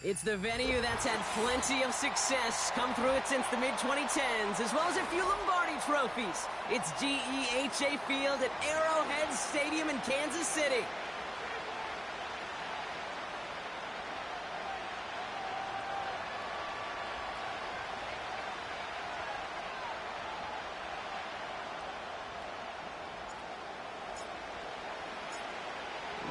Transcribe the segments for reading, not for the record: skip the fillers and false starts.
It's the venue that's had plenty of success come through it since the mid-2010s, as well as a few Lombardi trophies. It's GEHA Field at Arrowhead Stadium in Kansas City.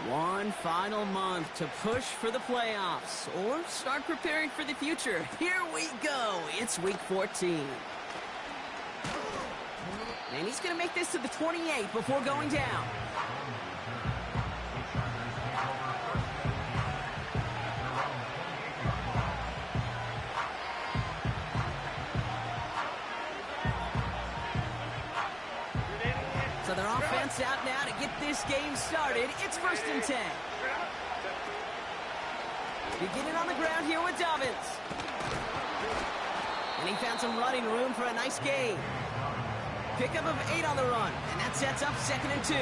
One final month to push for the playoffs or start preparing for the future. Here we go. It's week 14. And he's going to make this to the 28 before going down. So their offense out now to get this game started. It's 1st and 10. Beginning on the ground here with Dobbins. And he found some running room for a nice gain. Pickup of 8 on the run, and that sets up 2nd and 2.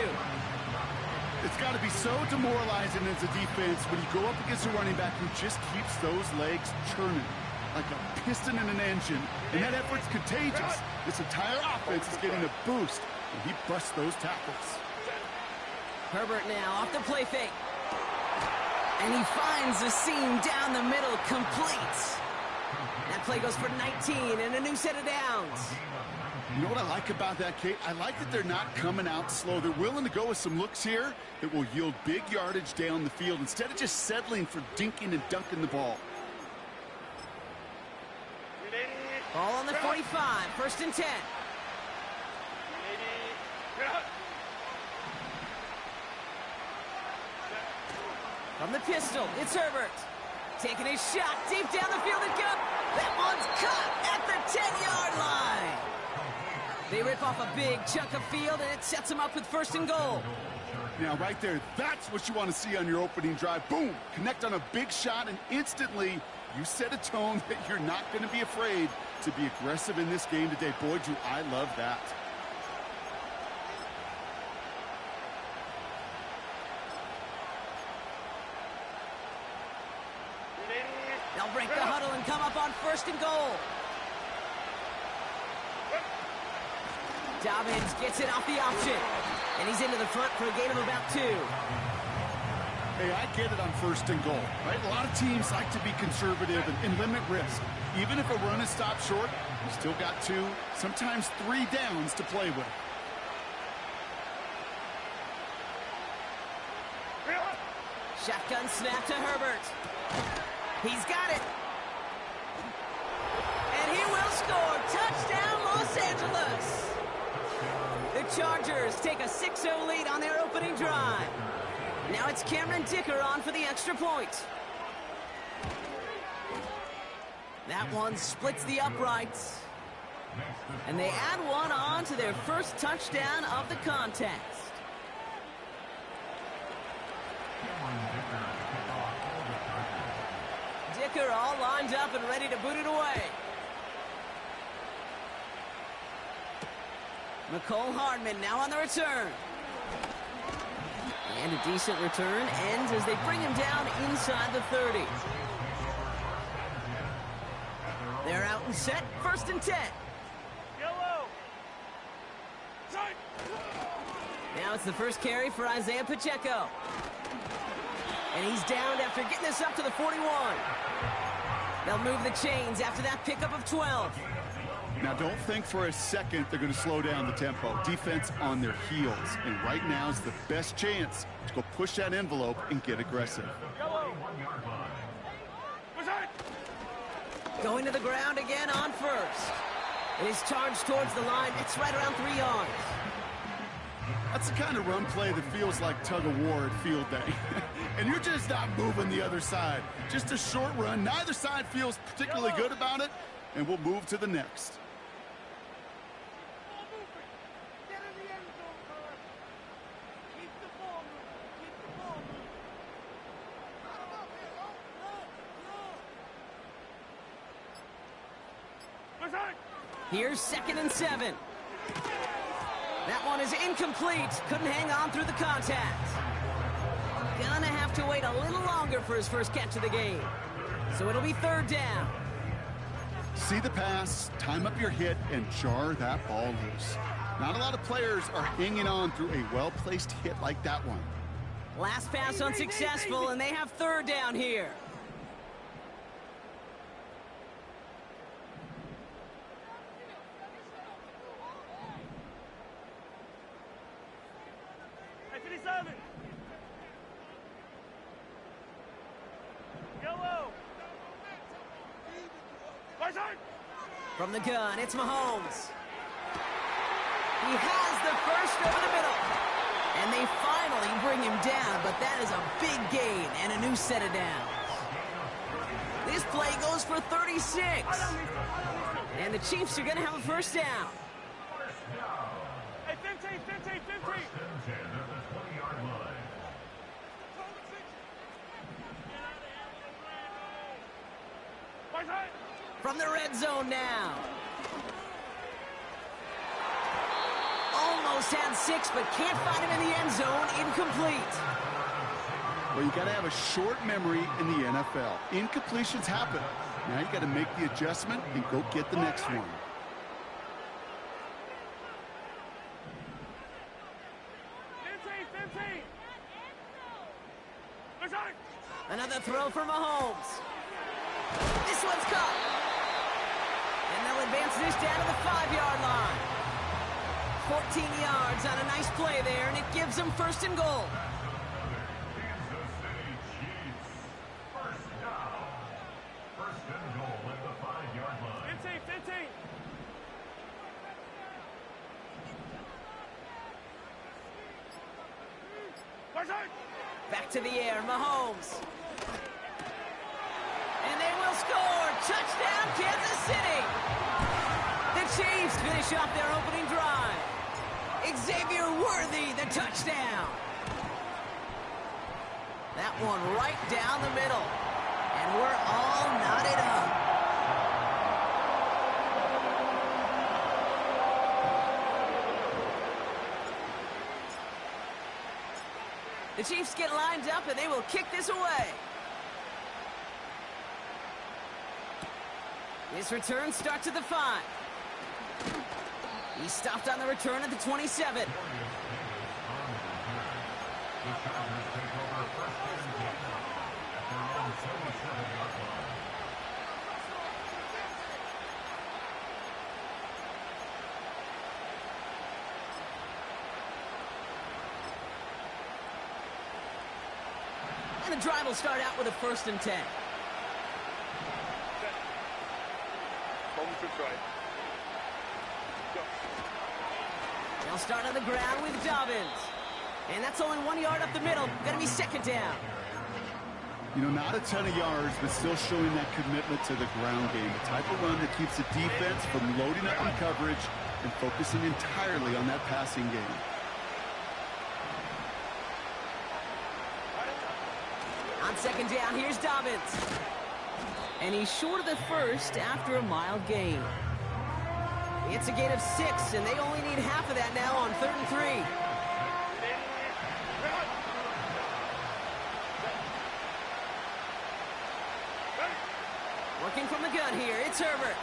It's got to be so demoralizing as a defense when you go up against a running back who just keeps those legs churning like a piston in an engine, and that effort's contagious. This entire offense is getting a boost. And he busts those tackles. Herbert now off the play fake. And he finds the seam down the middle, complete. That play goes for 19 and a new set of downs. You know what I like about that, Kate? I like that they're not coming out slow. They're willing to go with some looks here that will yield big yardage down the field instead of just settling for dinking and dunking the ball. Ball on the 45, 1st and 10. From the pistol, it's Herbert. Taking a shot deep down the field and cut. That one's caught at the 10-yard line. They rip off a big chunk of field, and it sets them up with 1st and goal. Now, right there, that's what you want to see on your opening drive. Boom! Connect on a big shot, and instantly you set a tone that you're not going to be afraid to be aggressive in this game today. Boy, do I love that. They'll break the huddle and come up on 1st and goal. Dobbins gets it off the option. And he's into the front for a gain of about 2. Hey, I get it on 1st and goal, right? A lot of teams like to be conservative and limit risk. Even if a run is stopped short, you still got 2, sometimes 3 downs to play with. Shotgun snap to Herbert. He's got it. And he will score. Touchdown, Los Angeles. The Chargers take a 6-0 lead on their opening drive. Now it's Cameron Dicker on for the extra point. That one splits the uprights. And they add one on to their first touchdown of the contest. Dicker all lined up and ready to boot it away. McCole Hardman now on the return. And a decent return ends as they bring him down inside the 30. They're out and set, 1st and 10. Now it's the first carry for Isaiah Pacheco. And he's downed after getting this up to the 41. They'll move the chains after that pickup of 12. Now, don't think for a second they're going to slow down the tempo. Defense on their heels. And right now is the best chance to go push that envelope and get aggressive. Going to the ground again on 1st. It is charged towards the line. It's right around 3 yards. That's the kind of run play that feels like tug-of-war at field day. And you're just not moving the other side. Just a short run. Neither side feels particularly good about it. And we'll move to the next. Here's 2nd and 7. That one is incomplete. Couldn't hang on through the contact. Gonna have to wait a little longer for his first catch of the game. So it'll be third down. See the pass, time up your hit, and jar that ball loose. Not a lot of players are hanging on through a well-placed hit like that one. Last pass unsuccessful, and they have third down here. From the gun, it's Mahomes. He has the first over the middle. And they finally bring him down, but that is a big gain and a new set of downs. This play goes for 36. And the Chiefs are going to have a first down. Hey, 15. First and 10 at the 20-yard line. From the red zone now. Almost had 6, but can't find him in the end zone. Incomplete. Well, you got to have a short memory in the NFL. Incompletions happen. Now you got to make the adjustment and go get the next one. Another throw for Mahomes. This one's caught. And they'll advance this down to the 5-yard line. 14 yards on a nice play there, and it gives them first and goal. Kansas City Chiefs. First down. First and goal at the 5-yard line. 15. Back to the air, Mahomes. And they will score. Touchdown, Kansas City. The Chiefs finish off their opening drive. Xavier Worthy, the touchdown. That one right down the middle. And we're all knotted up. The Chiefs get lined up, and they will kick this away. This return starts at the 5. He stopped on the return at the 27. And the drive will start out with a 1st and 10. They'll start on the ground with Dobbins. And that's only 1 yard up the middle. Gonna be second down. You know, not a ton of yards, but still showing that commitment to the ground game. The type of run that keeps the defense from loading up on coverage and focusing entirely on that passing game. On second down, here's Dobbins. And he's short of the first after a mild gain. It's a gain of 6, and they only need half of that now on 3rd and 3. Working from the gun here, it's Herbert.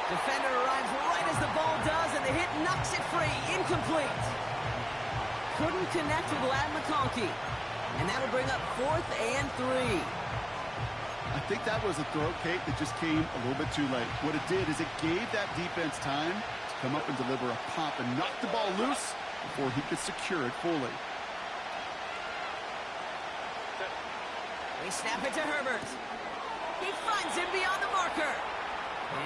Defender arrives right as the ball does, and the hit knocks it free. Incomplete. Couldn't connect with Lad McConkey. And that'll bring up 4th and 3. I think that was a throw, Kate, that just came a little bit too late. What it did is it gave that defense time to come up and deliver a pop and knock the ball loose before he could secure it fully. They snap it to Herbert. He finds him beyond the marker.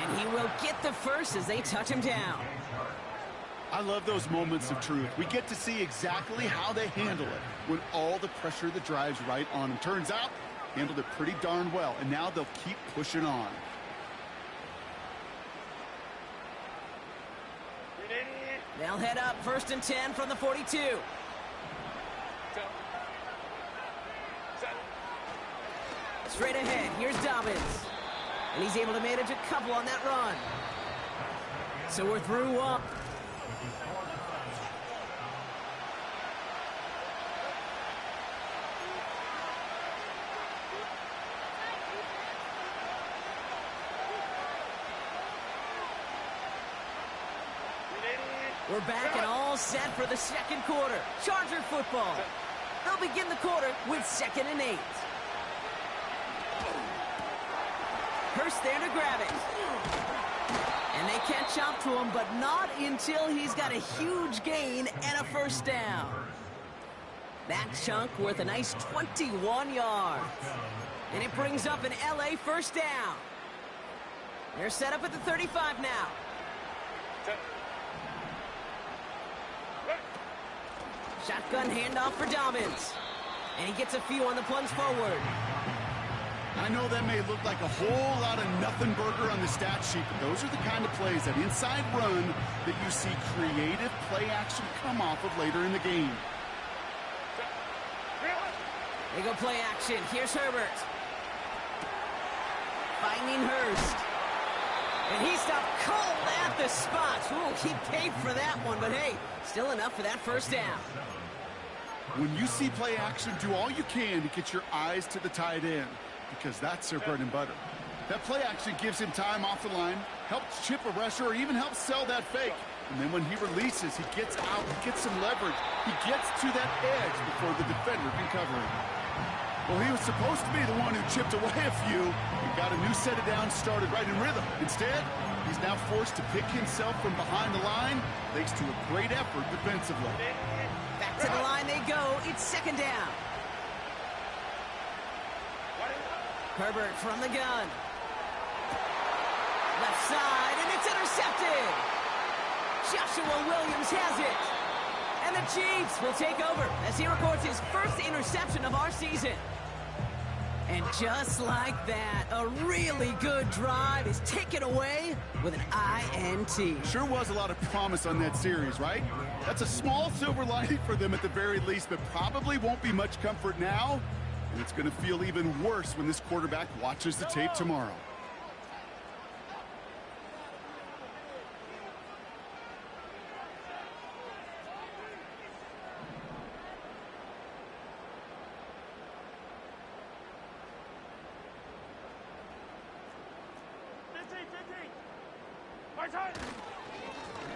And he will get the first as they touch him down. I love those moments of truth. We get to see exactly how they handle it when all the pressure that drives right on them. Turns out, handled it pretty darn well, and now they'll keep pushing on. They'll head up 1st and 10 from the 42. Straight ahead, here's Dobbins. And he's able to manage a couple on that run. So we're through one. We're back and all set for the second quarter. Charger football. They'll begin the quarter with 2nd and 8. Hurst there to grab it. And they catch up to him, but not until he's got a huge gain and a first down. That chunk worth a nice 21 yards. And it brings up an LA first down. They're set up at the 35 now. Shotgun handoff for Dobbins. And he gets a few on the plunge forward. I know that may look like a whole lot of nothing burger on the stat sheet, but those are the kind of plays, that inside run, that you see creative play action come off of later in the game. They go play action. Here's Herbert. Finding Hurst. And he stopped cold at the spot. Ooh, he paid for that one, but hey, still enough for that first down. When you see play action, do all you can to get your eyes to the tight end, because that's their bread and butter. That play action gives him time off the line, helps chip a rusher, or even helps sell that fake. And then when he releases, he gets out, he gets some leverage. He gets to that edge before the defender can cover him. Well, he was supposed to be the one who chipped away a few and got a new set of downs started right in rhythm. Instead, he's now forced to pick himself from behind the line, thanks to a great effort defensively. Back to the line they go. It's 2nd down. Herbert from the gun. Left side, and it's intercepted. Joshua Williams has it. And the Chiefs will take over as he records his first interception of our season. And just like that, a really good drive is taken away with an INT. Sure was a lot of promise on that series, right? That's a small silver lining for them at the very least, but probably won't be much comfort now. And it's going to feel even worse when this quarterback watches the tape tomorrow.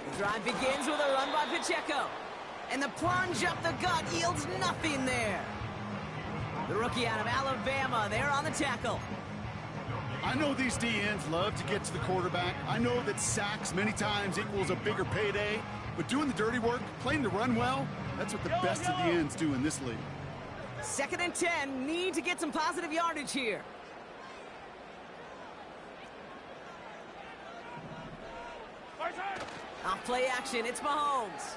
The drive begins with a run by Pacheco. And the plunge up the gut yields nothing there. The rookie out of Alabama there on the tackle. I know these DNs love to get to the quarterback. I know that sacks many times equals a bigger payday. But doing the dirty work, playing the run well, that's what the best of the ends do in this league. 2nd and 10. Need to get some positive yardage here. Off play action, it's Mahomes.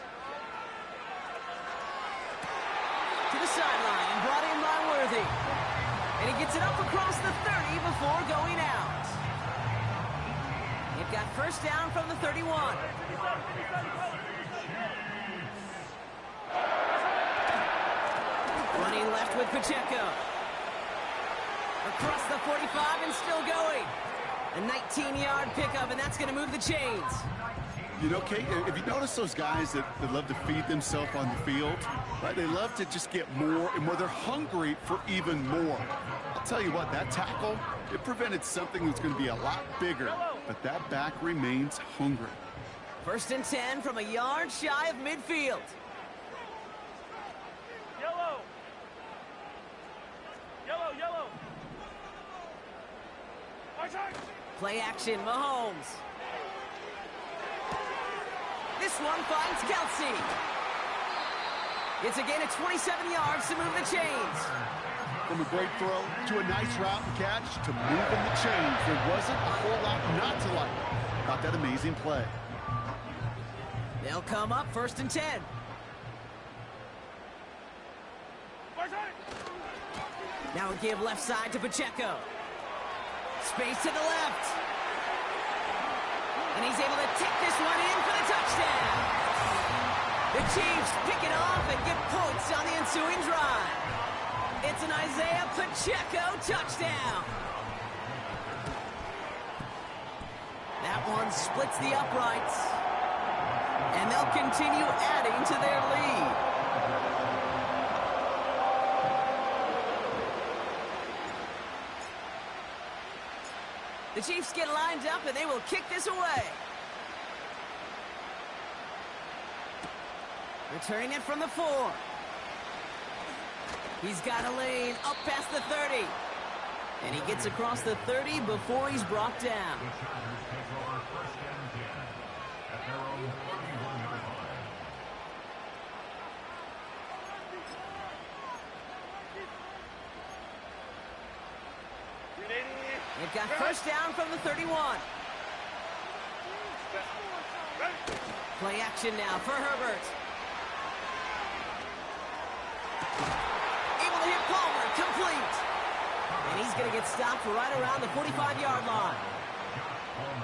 To the sideline, and brought in by Worthy. And he gets it up across the 30 before going out. They've got first down from the 31. Running left with Pacheco. Across the 45 and still going. A 19-yard pickup, and that's going to move the chains. You know, Kate, if you notice those guys that love to feed themselves on the field, right? They love to just get more and more. They're hungry for even more. I'll tell you what, that tackle, it prevented something that's going to be a lot bigger, but that back remains hungry. 1st and 10 from a yard shy of midfield. Yellow. Yellow, yellow. Play action, Mahomes. This one finds Kelsey. It's a gain of 27 yards to move the chains. From a great throw to a nice route and catch to moving the chains, there wasn't a whole lot not to like about that amazing play. They'll come up 1st and 10. Now a give left side to Pacheco. Space to the left. And he's able to take this one in for the touchdown. The Chiefs pick it off and get points on the ensuing drive. It's an Isaiah Pacheco touchdown. That one splits the uprights. And they'll continue adding to their lead. The Chiefs get lined up, and they will kick this away. Returning it from the 4. He's got a lane up past the 30. And he gets across the 30 before he's brought down. The Chargers take over first and 10 at their own 31-yard line. They've got first down from the 31. Play action now for Herbert. Able to hit Palmer, complete. And he's going to get stopped right around the 45-yard line.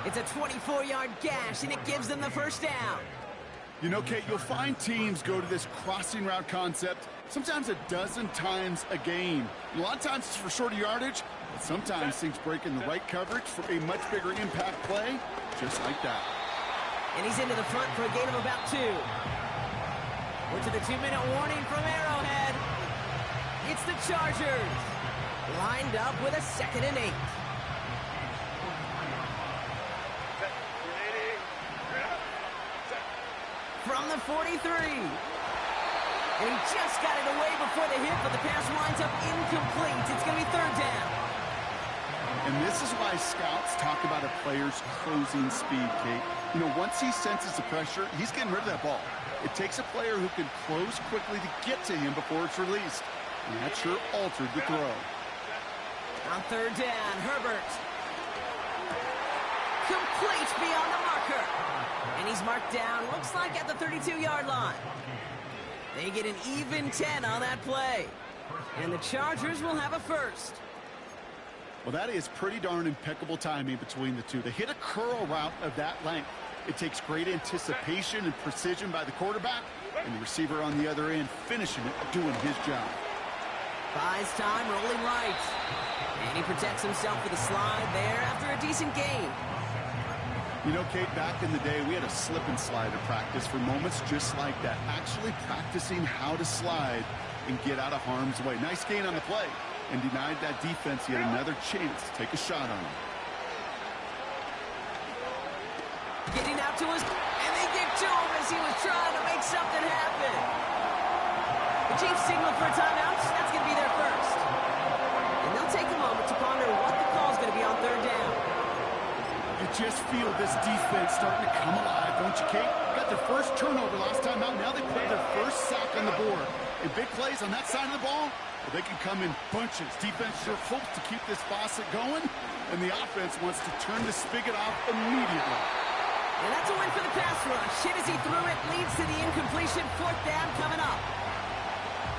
It's a 24-yard gash, and it gives them the first down. You know, Kate, you'll find teams go to this crossing route concept sometimes a dozen times a game. And a lot of times it's for shorter yardage, but sometimes things break in the right coverage for a much bigger impact play, just like that. And he's into the front for a gain of about 2. We're to the 2-minute warning from Arrowhead. It's the Chargers, lined up with a 2nd and 8. From the 43. And he just got it away before the hit, but the pass winds up incomplete. It's going to be 3rd down. And this is why scouts talk about a player's closing speed, Kate. You know, once he senses the pressure, he's getting rid of that ball. It takes a player who can close quickly to get to him before it's released. And that sure altered the throw. On 3rd down, Herbert. Complete beyond the marker. And he's marked down, looks like at the 32-yard line. They get an even 10 on that play. And the Chargers will have a first. Well, that is pretty darn impeccable timing between the two. They hit a curl route of that length. It takes great anticipation and precision by the quarterback, and the receiver on the other end finishing it, doing his job. Buys time, rolling right. And he protects himself with a slide there after a decent gain. You know, Kate, back in the day, we had a slip and slide to practice for moments just like that. Actually practicing how to slide and get out of harm's way. Nice gain on the play, and denied that defense yet another chance to take a shot on him. Getting out to his, and they get to him as he was trying to make something happen. The Chiefs signal for a timeout. That's going to be their first. And they'll take a moment to ponder what the call is going to be on 3rd down. You just feel this defense starting to come alive, don't you, Kate? Got their first turnover last time out. Now they put their first sack on the board. And big plays on that side of the ball, well, they can come in bunches. Defense sure hopes to keep this faucet going, and the offense wants to turn the spigot off immediately. And that's a win for the pass rush. Hit as he threw it, leads to the incompletion. 4th down coming up.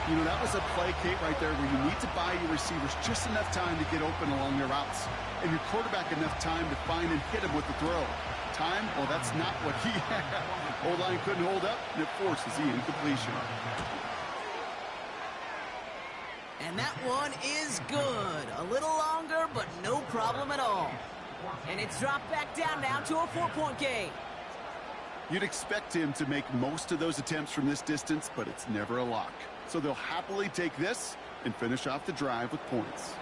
You know, that was a play, Kate, right there where you need to buy your receivers just enough time to get open along their routes, and your quarterback enough time to find and hit him with the throw. Time, well, that's not what he had. O-line couldn't hold up, and it forces the incompletion. And that one is good. A little longer, but no problem at all. And it's dropped back down now to a 4-point game. You'd expect him to make most of those attempts from this distance, but it's never a lock. So they'll happily take this and finish off the drive with points.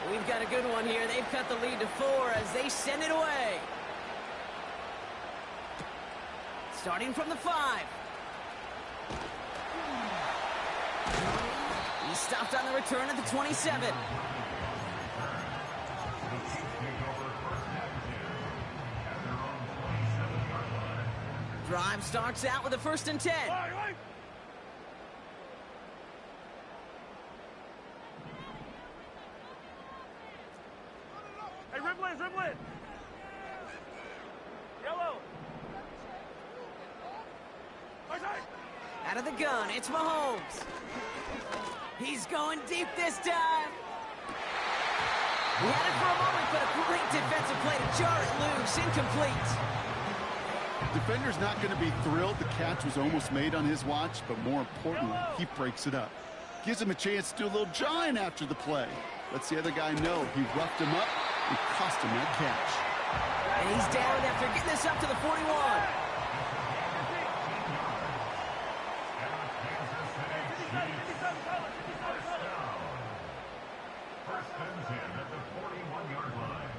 We've got a good one here. They've cut the lead to 4 as they send it away. Starting from the 5. He stopped on the return at the 27. Drive starts out with a 1st and 10. Hey, Riblet! Yellow! Out of the gun, it's Mahomes. He's going deep this time. He had it for a moment, but a great defensive play to jar it loose. Incomplete. Defender's not going to be thrilled the catch was almost made on his watch, but more importantly, he breaks it up. Gives him a chance to do a little jawing after the play. Lets the other guy know he roughed him up and cost him that catch. And he's down after getting this up to the 41. First and 10 at the 41-yard line.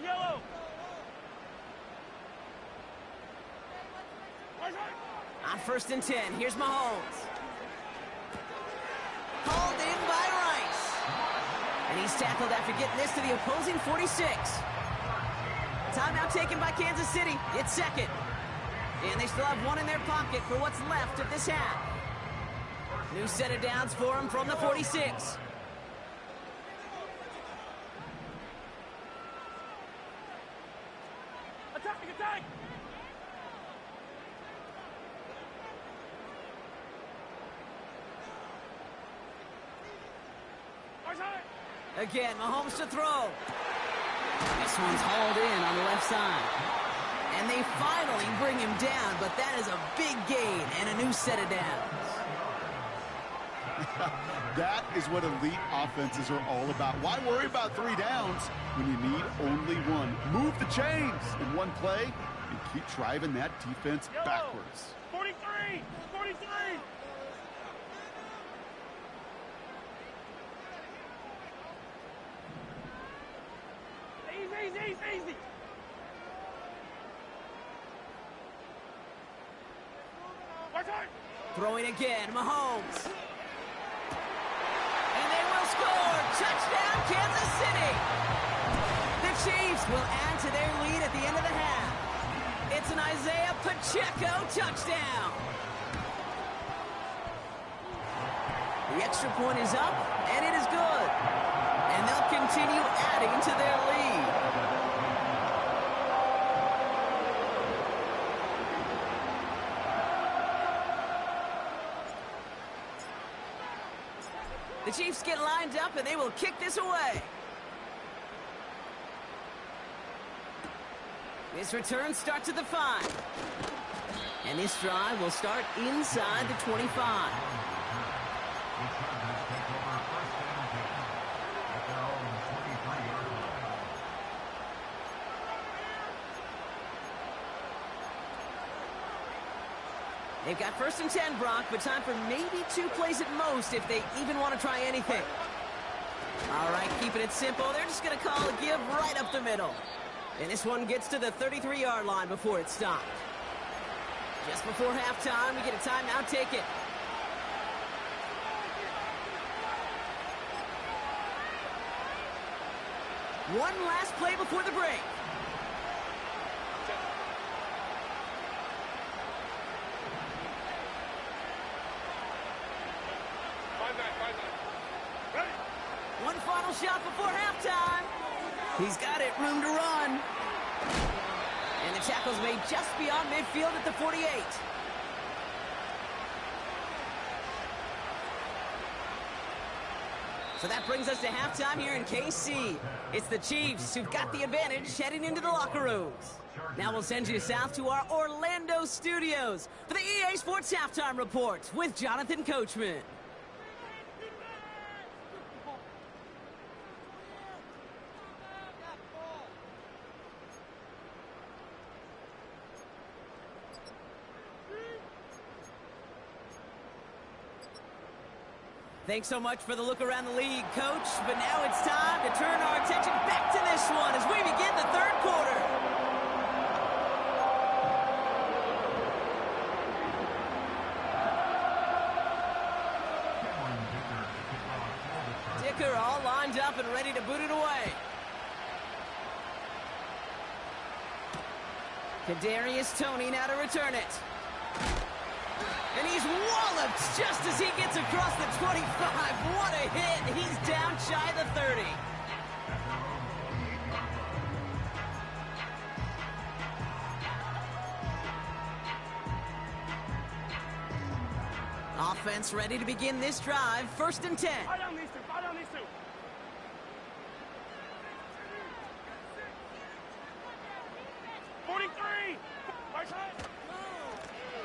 Yellow! first and 10. Here's Mahomes. Hauled in by Rice. And he's tackled after getting this to the opposing 46. Timeout taken by Kansas City. It's second. And they still have one in their pocket for what's left of this half. New set of downs for him from the 46. Attack! Again, Mahomes to throw. This one's hauled in on the left side. And they finally bring him down, but that is a big gain and a new set of downs. That is what elite offenses are all about. Why worry about 3 downs when you need only one? Move the chains in one play and keep driving that defense backwards. 43! 43! Easy! Throwing again, Mahomes. And they will score. Touchdown, Kansas City. The Chiefs will add to their lead at the end of the half. It's an Isaiah Pacheco touchdown. The extra point is up, and it is good. And they'll continue adding to their lead. The Chiefs get lined up, and they will kick this away. This return starts at the 5. And this drive will start inside the 25. They've got first and 10, Brock, but time for maybe 2 plays at most if they even want to try anything. All right, keeping it simple. They're just going to call a give right up the middle. And this one gets to the 33-yard line before it's stopped. Just before halftime, we get a timeout taken. One last play before the break. One final shot before halftime. He's got it, room to run. And the tackle's made just beyond midfield at the 48. So that brings us to halftime here in KC. It's the Chiefs who've got the advantage heading into the locker rooms. Now we'll send you south to our Orlando studios for the EA Sports Halftime Report with Jonathan Coachman. Thanks so much for the look around the league, Coach. But now it's time to turn our attention back to this one as we begin the third quarter. Dicker all lined up and ready to boot it away. Kadarius Toney now to return it. And he's walloped just as he gets across the 25. What a hit. He's down shy of the 30. Offense ready to begin this drive. First and 10. Fire down these two. 43.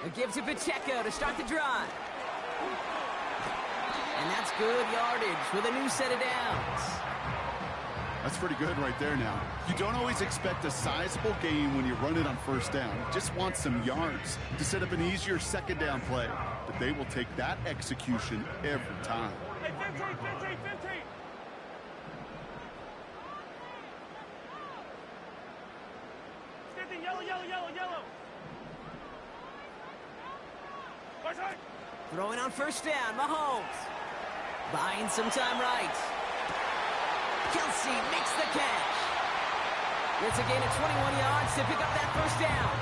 A give to Pacheco to start the drive. And that's good yardage with a new set of downs. That's pretty good right there now. You don't always expect a sizable gain when you run it on first down. You just want some yards to set up an easier second down play. But they will take that execution every time. Hey, 15. 15, yellow. Throwing on first down, Mahomes. Buying some time right. Kelsey makes the catch. It's a gain of 21 yards to pick up that first down.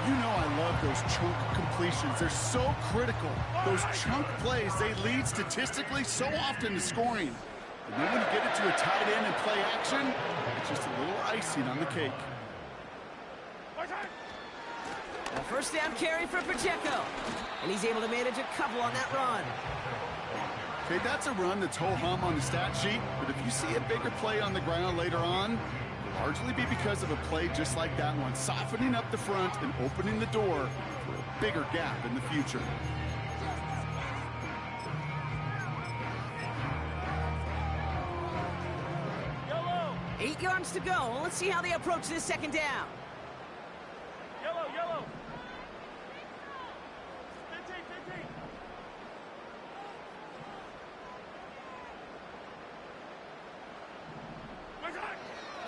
You know I love those chunk completions. They're so critical. Those chunk plays, they lead statistically so often to scoring. And then when you get it to a tight end and play action, it's just a little icing on the cake. A first down carry for Pacheco. And he's able to manage a couple on that run. Okay, that's a run that's ho-hum on the stat sheet, but if you see a bigger play on the ground later on, it'll largely be because of a play just like that one, softening up the front and opening the door for a bigger gap in the future. Yellow. 8 yards to go. Let's see how they approach this second down. Yellow, yellow. 15, 15.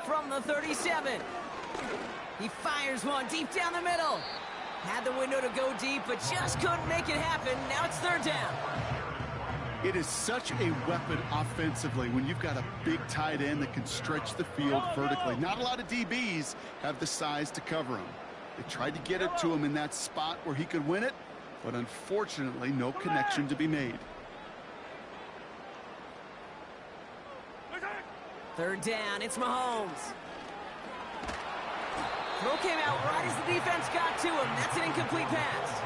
From the 37. He fires one deep down the middle. Had the window to go deep, but just couldn't make it happen. Now it's third down. It is such a weapon offensively when you've got a big tight end that can stretch the field vertically. Not a lot of DBs have the size to cover him. They tried to get it to him in that spot where he could win it, but unfortunately, no connection to be made. Third down, it's Mahomes. Throw came out right as the defense got to him. That's an incomplete pass.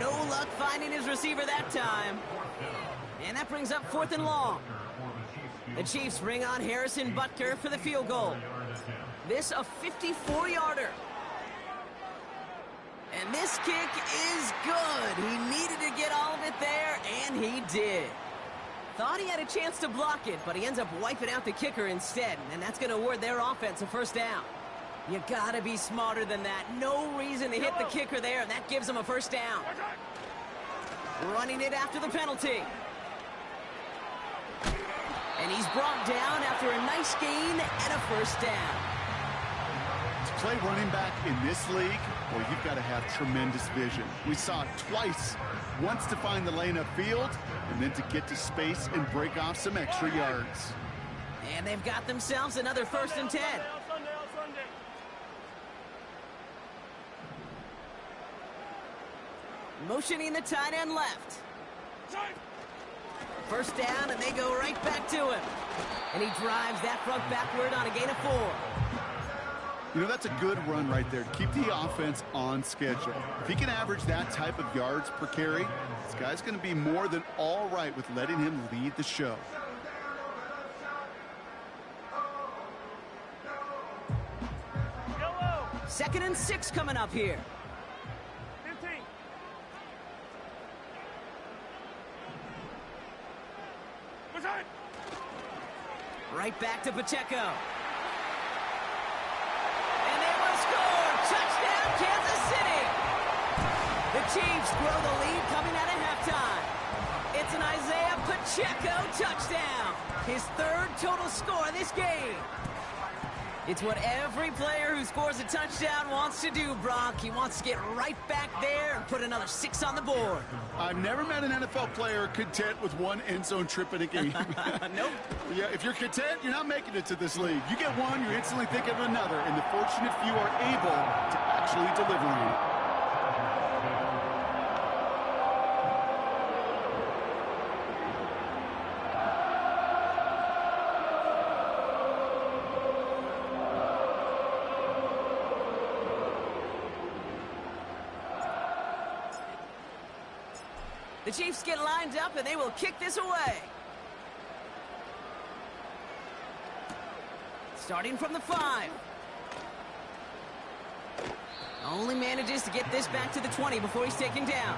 No luck finding his receiver that time. And that brings up 4th and long. The Chiefs bring on Harrison Butker for the field goal. This a 54-yarder. And this kick is good. He needed to get all of it there, and he did. Thought he had a chance to block it, but he ends up wiping out the kicker instead, and that's going to award their offense a first down. You got to be smarter than that. No reason to hit the kicker there, and that gives him a first down. Running it after the penalty. And he's brought down after a nice gain and a first down. To play running back in this league, well, you've got to have tremendous vision. We saw it twice. Once to find the lane upfield, and then to get to space and break off some extra yards. And they've got themselves another 1st and 10. Motioning the tight end left. First down, and they go right back to him. And he drives that front backward on a gain of 4. You know, that's a good run right there. Keep the offense on schedule. If he can average that type of yards per carry, this guy's going to be more than all right with letting him lead the show. Yellow. 2nd and 6 coming up here. 15. Right back to Pacheco. And they will score. Touchdown, Kansas City. The Chiefs grow the lead coming out of halftime. It's an Isaiah Pacheco touchdown. His 3rd total score this game. It's what every player who scores a touchdown wants to do, Brock. He wants to get right back there and put another 6 on the board. I've never met an NFL player content with one end zone trip in a game. Nope. Yeah, if you're content, you're not making it to this league. You get one, you're instantly thinking of another, and the fortunate few are able to actually deliver on it. The Chiefs get lined up, and they will kick this away. Starting from the 5. Only manages to get this back to the 20 before he's taken down.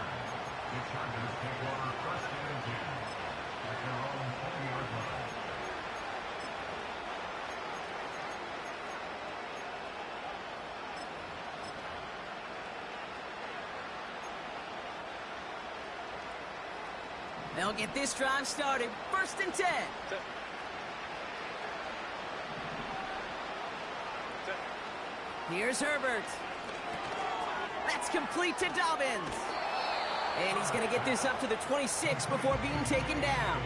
They'll get this drive started. 1st and 10. Here's Herbert. That's complete to Dobbins. And he's going to get this up to the 26 before being taken down.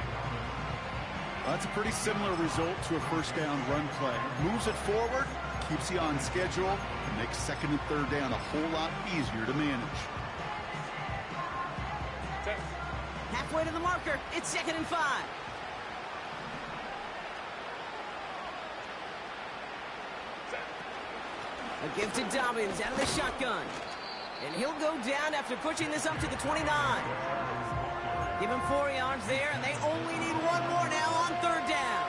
That's a pretty similar result to a first down run play. Moves it forward, keeps you on schedule, and makes second and third down a whole lot easier to manage. Halfway to the marker, it's 2nd and 5. A give to Dobbins out of the shotgun. And he'll go down after pushing this up to the 29. Give him 4 yards there, and they only need 1 more now on 3rd down.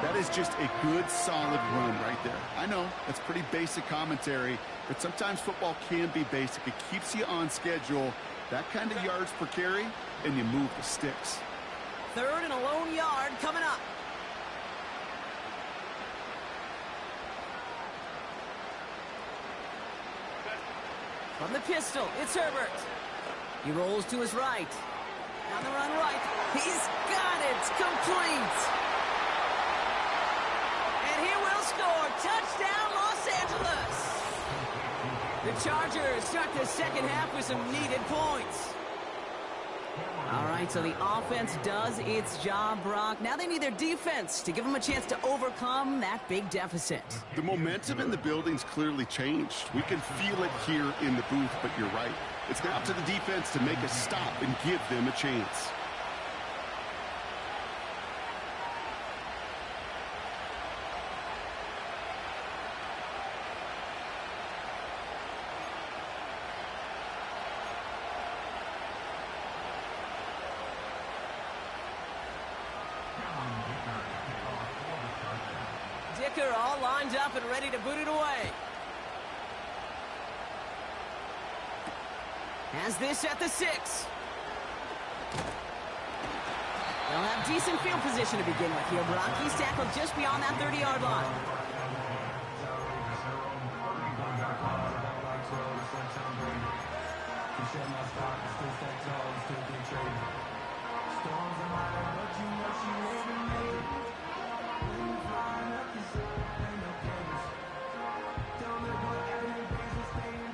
That is just a good, solid run right there. I know, that's pretty basic commentary, but sometimes football can be basic. It keeps you on schedule, that kind of yards per carry, and you move the sticks. 3rd and a lone yard coming up. From the pistol, it's Herbert. He rolls to his right. On the run right. He's got it. Complete. And he will score. Touchdown, Los Angeles. The Chargers start the second half with some needed points. All right, so the offense does its job, Brock. Now they need their defense to give them a chance to overcome that big deficit. The momentum in the building's clearly changed. We can feel it here in the booth, but you're right. It's now up to the defense to make a stop and give them a chance. Dicker all lined up and ready to boot it away. Has this at the 6. They'll have decent field position to begin with here, Brock. He's tackled just beyond that 30-yard line.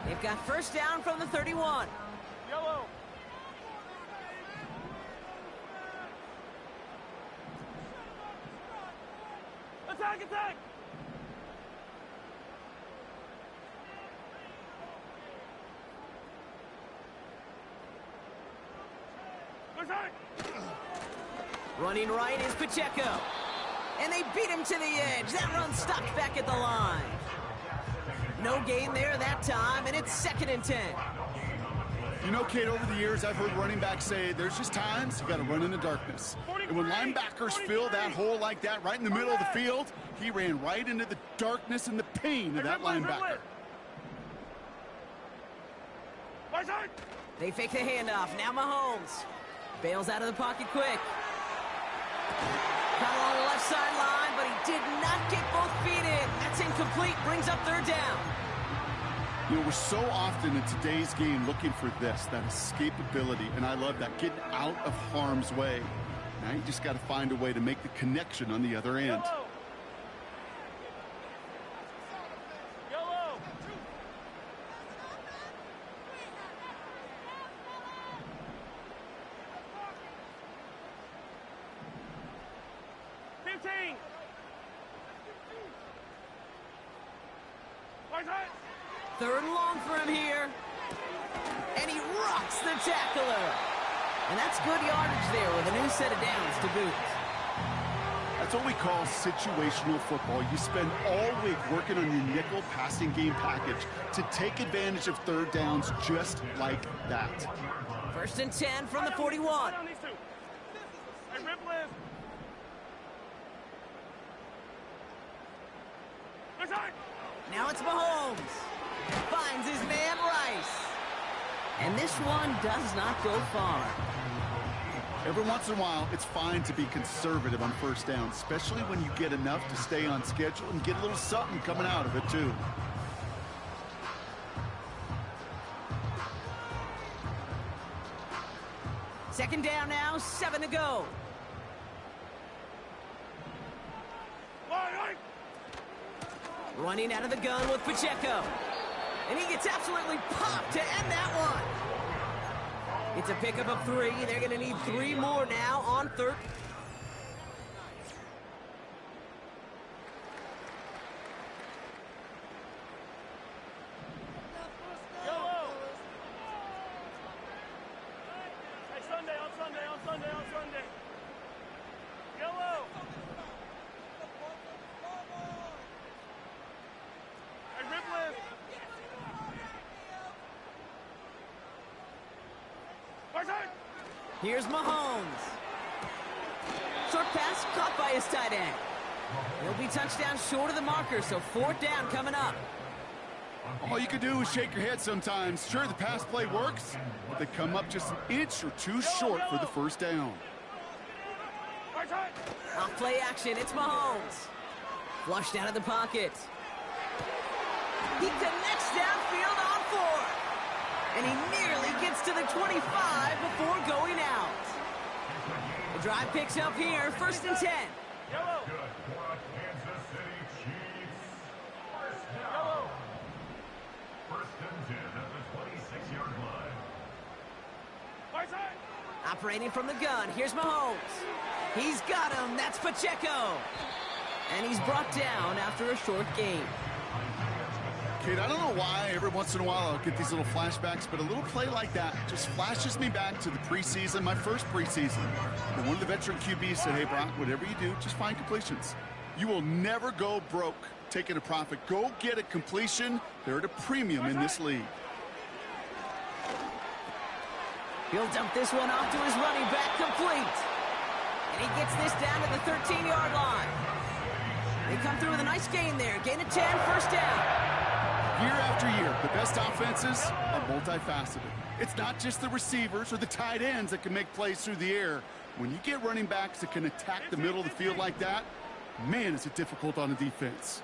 They've got first down from the 31. Yellow. Attack, attack! Attack! Running right is Pacheco. And they beat him to the edge. That run stuck back at the line. No gain there that time, and it's 2nd and 10. You know, Kate, over the years, I've heard running backs say there's just times you got to run in the darkness. And when linebackers fill that hole like that right in the middle of the field, he ran right into the darkness and the pain of that linebacker. They fake the handoff. Now Mahomes bails out of the pocket quick. Caught along the left sideline, but he did not get both feet in. That's incomplete. Brings up 3rd down. You know, we're so often in today's game looking for this, that escapability, and I love that, getting out of harm's way. Now you just got to find a way to make the connection on the other end. Yellow. 15. 3rd and long for him here. And he rocks the tackler. And that's good yardage there with a new set of downs to boot. That's what we call situational football. You spend all week working on your nickel passing game package to take advantage of 3rd downs just like that. 1st and 10 from the 41. Now it's Mahomes. Finds his man Rice. And this one does not go far. Every once in a while, it's fine to be conservative on 1st down, especially when you get enough to stay on schedule and get a little something coming out of it, too. Second down now, 7 to go. Running out of the gun with Pacheco. And he gets absolutely popped to end that one. It's a pickup of 3. They're going to need 3 more now on third. Yellow. Hey, Sunday, on Sunday, on Sunday, on Sunday. Yellow. Hey, Ripley. Here's Mahomes. Short pass caught by his tight end. He'll be touchdown short of the marker, so 4th down coming up. All you can do is shake your head sometimes. Sure, the pass play works, but they come up just an inch or 2 short for the 1st down. Off play action, it's Mahomes. Flushed out of the pocket. He connects downfield on 4. And he nearly gets to the 25 before going out. The drive picks up here, 1st and 10. Yellow. Good for Kansas City Chiefs. First down. Yellow. 1st and 10 at the 26-yard line. Right side. Operating from the gun, here's Mahomes. He's got him, that's Pacheco. And he's brought down after a short gain. Kid, I don't know why every once in a while I'll get these little flashbacks, but a little play like that just flashes me back to the preseason, my first preseason. And one of the veteran QBs said, hey, Brock, whatever you do, just find completions. You will never go broke taking a profit. Go get a completion. They're at a premium in this league. He'll dump this one off to his running back, complete. And he gets this down to the 13-yard line. They come through with a nice gain there. Gain of 10, 1st down. Year after year, the best offenses are multifaceted. It's not just the receivers or the tight ends that can make plays through the air. When you get running backs that can attack the middle of the field like that, man, is it difficult on a defense.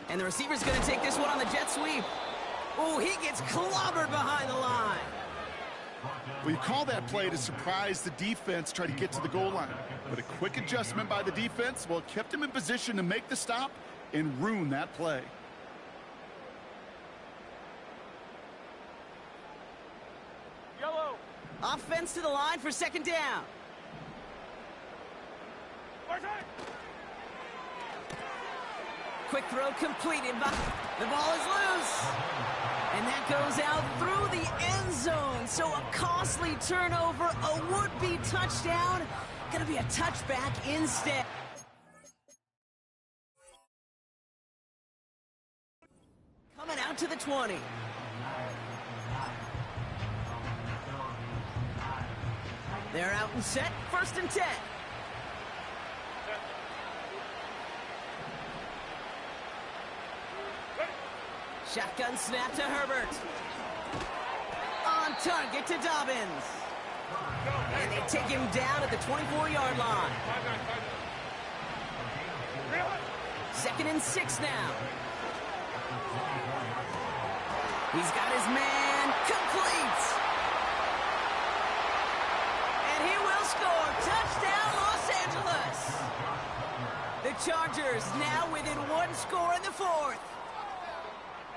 And the receiver's going to take this one on the jet sweep. Oh, he gets clobbered behind the line. Well, you call that play to surprise the defense, try to get to the goal line. But a quick adjustment by the defense, well, it kept him in position to make the stop and ruin that play. Yellow. Offense to the line for 2nd down. Right side. Quick throw completed, but the ball is loose. And that goes out through the end zone. So a costly turnover, a would-be touchdown. Gonna be a touchback instead. Coming out to the 20. They're out and set, 1st and 10. Shotgun snap to Herbert. On target to Dobbins. And they take him down at the 24-yard line. 2nd and 6 now. He's got his man complete. And he will score. Touchdown, Los Angeles. The Chargers now within 1 score in the 4th.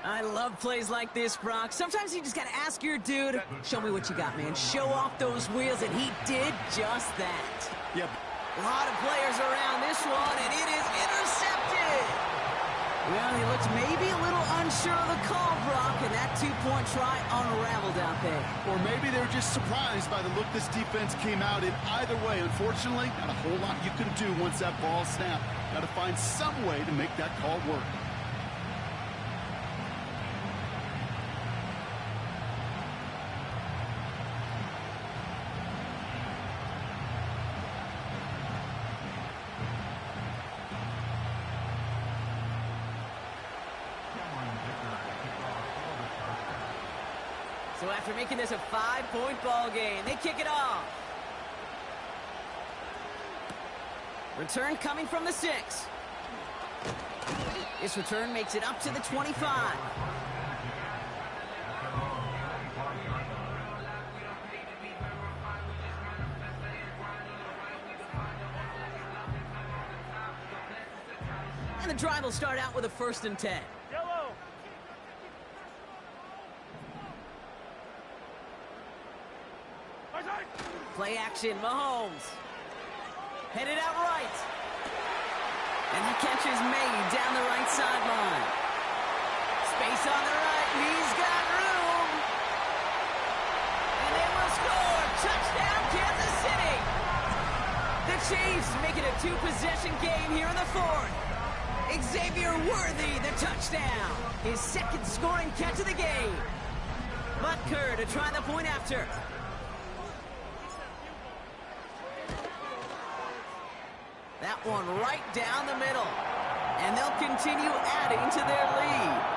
I love plays like this, Brock. Sometimes you just got to ask your dude, show me what you got, man. Show off those wheels, and he did just that. Yep. A lot of players around this one, and it is intercepted. Well, he looks maybe a little unsure of the call, Brock, and that 2-point try unraveled out there. Or maybe they were just surprised by the look this defense came out in. Either way, unfortunately, not a whole lot you can do once that ball snapped. Got to find some way to make that call work. So after making this a 5-point ball game, they kick it off. Return coming from the 6. This return makes it up to the 25. And the drive will start out with a 1st and 10. Yellow. Play action, Mahomes. Headed out right. And he catches May down the right sideline. Space on the right, he's got room. And they will score. Touchdown, Kansas City. The Chiefs make it a two-possession game here in the fourth. Xavier Worthy, the touchdown. His second scoring catch of the game. Butker to try the point after. That one right down the middle. And they'll continue adding to their lead.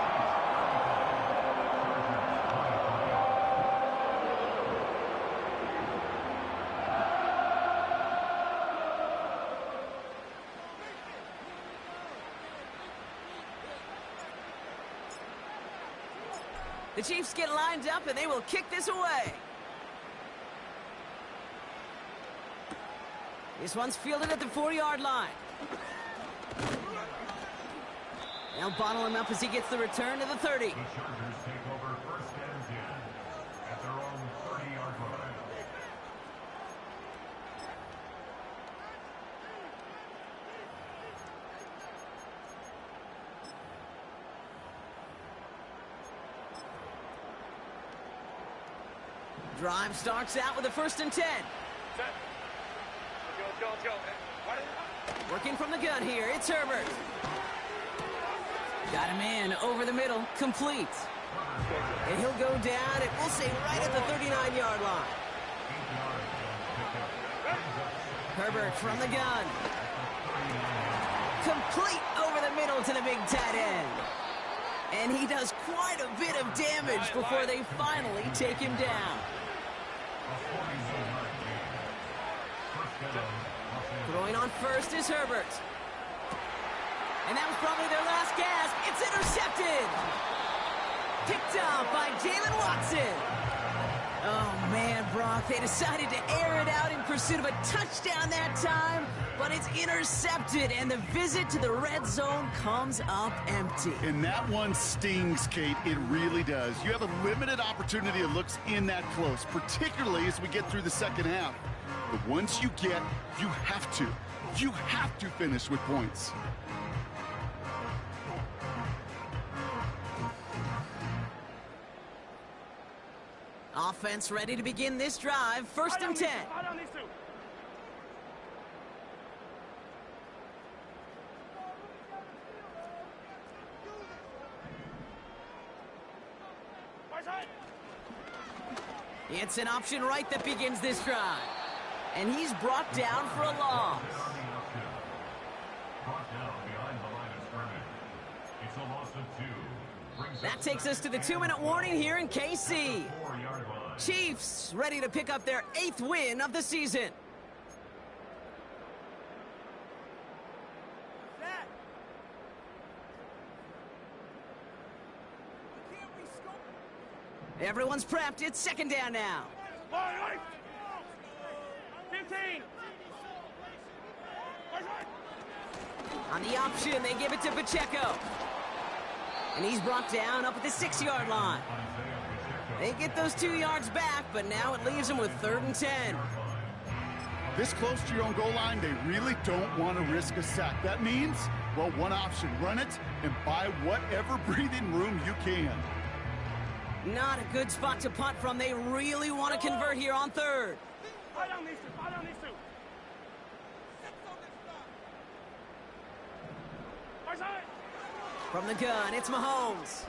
The Chiefs get lined up, and they will kick this away. This one's fielded at the 4-yard line. They'll bottle him up as he gets the return to the 30. The Chargers take over first and 10 at their own 30-yard line. Drive starts out with a 1st and 10. Let's go. Working from the gun here, it's Herbert. Got a man over the middle, complete. And he'll go down, and we'll say right at the 39-yard line. Herbert from the gun. Complete over the middle to the big tight end. And he does quite a bit of damage before they finally take him down. Throwing on first is Herbert. And that was probably their last gasp. It's intercepted. Picked up by Jalen Watson. Oh, man, Brock, they decided to air it out in pursuit of a touchdown that time, but it's intercepted, and the visit to the red zone comes up empty. And that one stings, Kate. It really does. You have a limited opportunity that looks in that close, particularly as we get through the second half. But once you get, you have to finish with points. Offense ready to begin this drive. 1st and 10. It's an option right that begins this drive. And he's brought down for a loss. That takes us to the 2-minute warning here in KC. Chiefs ready to pick up their 8th win of the season. Everyone's prepped. It's 2nd down now. 15. On the option, they give it to Pacheco. And he's brought down up at the 6-yard line. They get those 2 yards back, but now it leaves them with 3rd and 10. This close to your own goal line, they really don't want to risk a sack. That means, well, one option, run it and buy whatever breathing room you can. Not a good spot to punt from. They really want to convert here on 3rd. From the gun, it's Mahomes.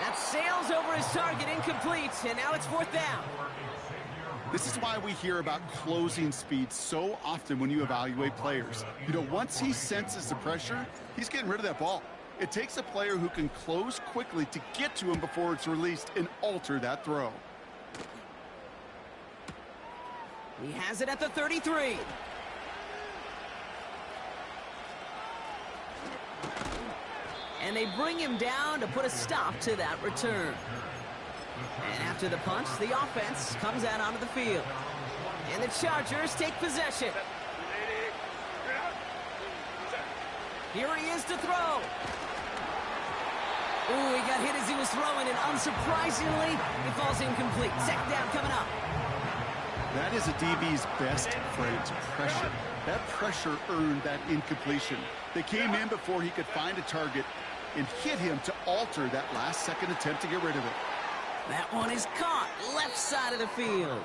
That sails over his target, incomplete, and now it's 4th down. This is why we hear about closing speed so often when you evaluate players. You know, once he senses the pressure, he's getting rid of that ball. It takes a player who can close quickly to get to him before it's released and alter that throw. He has it at the 33. And they bring him down to put a stop to that return. And after the punch, the offense comes out onto the field. And the Chargers take possession. Here he is to throw. Ooh, he got hit as he was throwing, and unsurprisingly, he falls incomplete. 2nd down coming up. That is a DB's best friend, pressure. That pressure earned that incompletion. They came in before he could find a target and hit him to alter that last-second attempt to get rid of it. That one is caught left side of the field.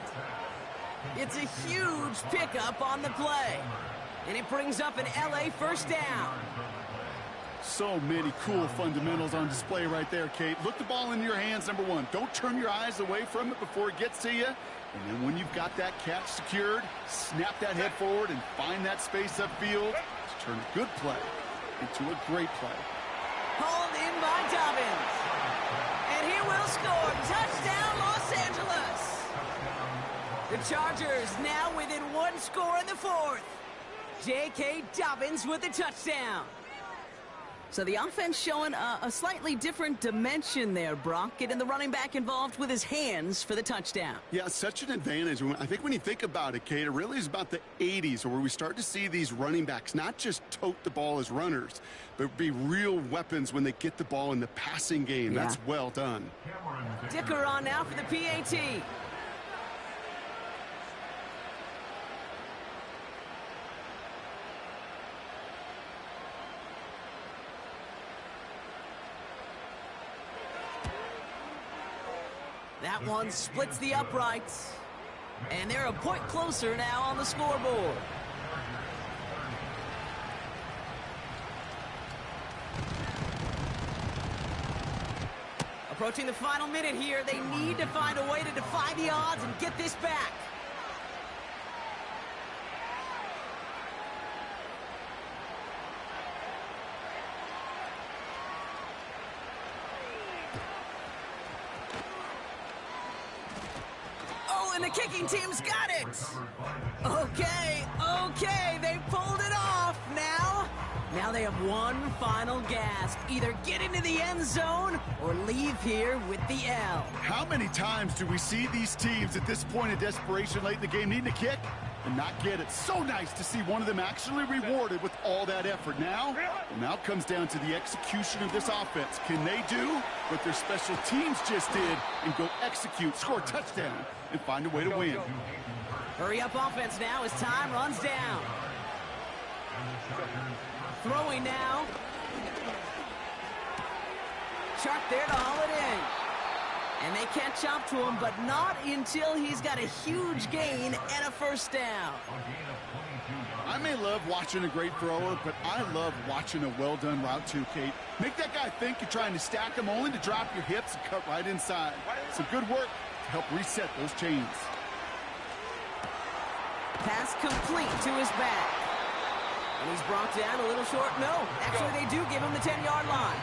It's a huge pickup on the play. And it brings up an LA first down. So many cool fundamentals on display right there, Kate. Look the ball into your hands, number one. Don't turn your eyes away from it before it gets to you. And then when you've got that catch secured, snap that head forward and find that space upfield to turn a good play into a great play. Hauled in by Dobbins. And he will score. Touchdown, Los Angeles. The Chargers now within one score in the fourth. J.K. Dobbins with the touchdown. So the offense showing a slightly different dimension there, Brock, getting the running back involved with his hands for the touchdown. Yeah, such an advantage. I think when you think about it, Kate, it really is about the 80s where we start to see these running backs not just tote the ball as runners, but be real weapons when they get the ball in the passing game. Yeah. That's well done. Dicker on now for the PAT. That one splits the uprights. And they're a point closer now on the scoreboard. Approaching the final minute here, they need to find a way to defy the odds and get this back. And the kicking team's got it. Okay, they pulled it off. Now they have one final gasp. Either get into the end zone or leave here with the L. How many times do we see these teams at this point of desperation late in the game needing a kick and not get it? So nice to see one of them actually rewarded with all that effort. Now it comes down to the execution of this offense. Can they do what their special teams just did and go execute, score a touchdown, and find a way to win? Hurry up offense now as time runs down. Throwing now. Sharp there to haul it in. And they catch up to him, but not until he's got a huge gain and a first down. I may love watching a great thrower, but I love watching a well-done route too, Kate. Make that guy think you're trying to stack him only to drop your hips and cut right inside. Some good work to help reset those chains. Pass complete to his back. And he's brought down a little short. No, actually they do give him the 10-yard line.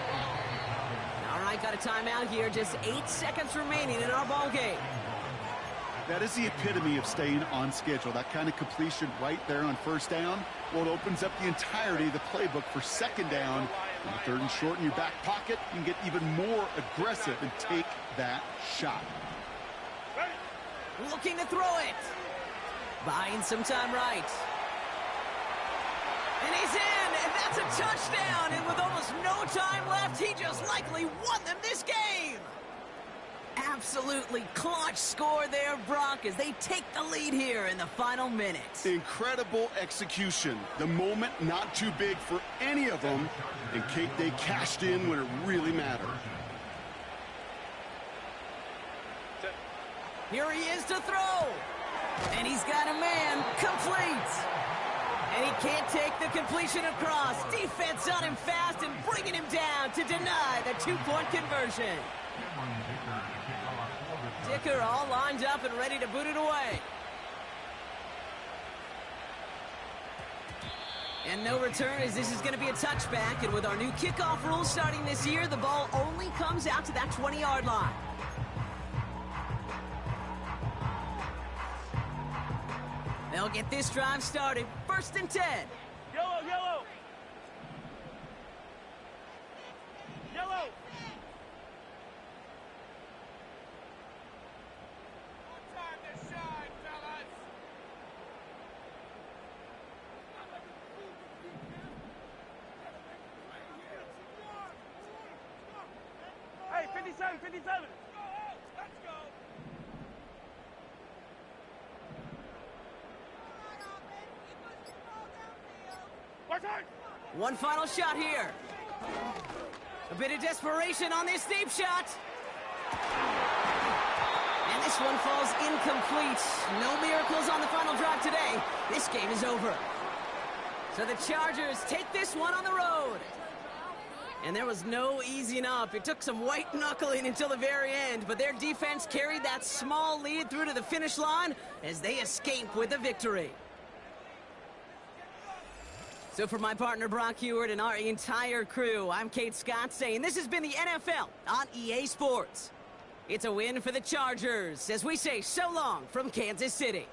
All right, got a timeout here. Just 8 seconds remaining in our ball game. That is the epitome of staying on schedule. That kind of completion right there on first down. Well, it opens up the entirety of the playbook for second down. And third and short in your back pocket, you can get even more aggressive and take that shot. Looking to throw it. Buying some time right. And he's in, and that's a touchdown. And with almost no time left, he just likely won them this game. Absolutely clutch score there, Brock, as they take the lead here in the final minute. Incredible execution. The moment not too big for any of them. And Kate, they cashed in when it really mattered. Here he is to throw. And he's got a man complete. And he can't take the completion across. Defense on him fast and bringing him down to deny the two-point conversion. Dicker all lined up and ready to boot it away. And no return, as this is going to be a touchback. And with our new kickoff rules starting this year, the ball only comes out to that 20-yard line. They'll get this drive started. 1st and 10. Yellow, yellow. Yellow. Time to shine, fellas. Hey, 57, 57. Let's go. One final shot here. A bit of desperation on this deep shot. And this one falls incomplete. No miracles on the final drive today. This game is over. So the Chargers take this one on the road. And there was no easing up. It took some white knuckling until the very end, but their defense carried that small lead through to the finish line as they escape with a victory. So for my partner Brock Heward and our entire crew, I'm Kate Scott saying this has been the NFL on EA Sports. It's a win for the Chargers as we say so long from Kansas City.